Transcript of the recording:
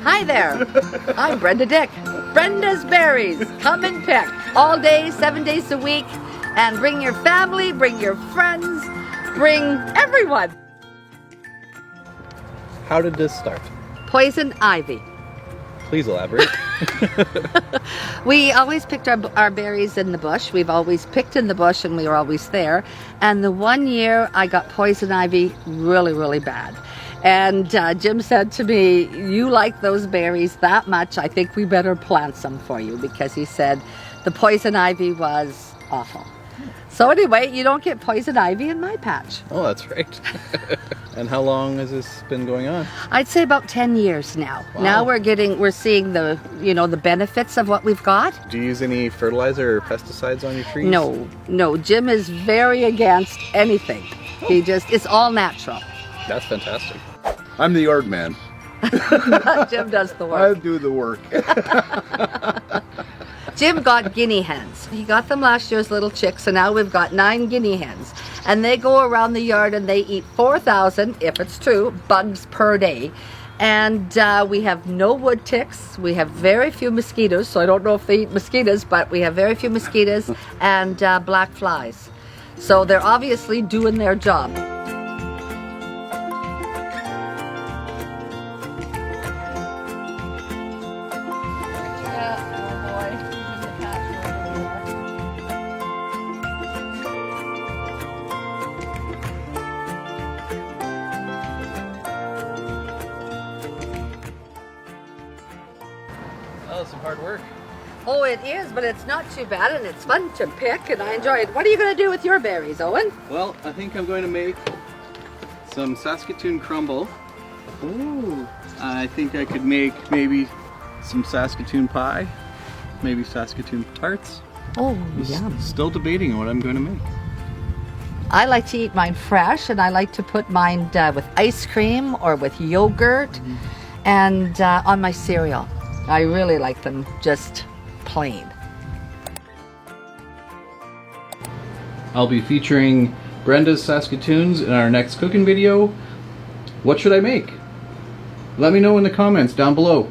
Hi there, I'm Brenda Dick. Brenda's Berries. Come and pick all day, 7 days a week, and bring your family, bring your friends, bring everyone. How did this start? Poison ivy. Please elaborate. We always picked our berries in the bush. We've always picked in the bush and we were always there. And the one year I got poison ivy really, really bad. And Jim said to me, you like those berries that much, I think we better plant some for you, because he said the poison ivy was awful. So anyway, you don't get poison ivy in my patch. Oh, that's right. And how long has this been going on? I'd say about 10 years now. Wow. Now we're seeing the, the benefits of what we've got. Do you use any fertilizer or pesticides on your trees? No, Jim is very against anything. It's all natural. That's fantastic. I'm the yard man. Jim does the I work. do the work. Jim got Guinea hens. He got them last year as little chicks, and now we've got 9 Guinea hens. And they go around the yard and they eat 4,000, if it's true, bugs per day. And we have no wood ticks. We have very few mosquitoes, so I don't know if they eat mosquitoes, but we have very few mosquitoes and black flies. So they're obviously doing their job. Oh, some hard work. Oh, it is, but it's not too bad, and it's fun to pick, and I enjoy it. What are you going to do with your berries, Owen? Well, I think I'm going to make some Saskatoon crumble. Ooh. I think I could make maybe some Saskatoon pie, maybe Saskatoon tarts. Oh, yum. Still debating on what I'm going to make. I like to eat mine fresh, and I like to put mine with ice cream or with yogurt and on my cereal. I really like them just plain. I'll be featuring Brenda's Saskatoons in our next cooking video. What should I make? Let me know in the comments down below.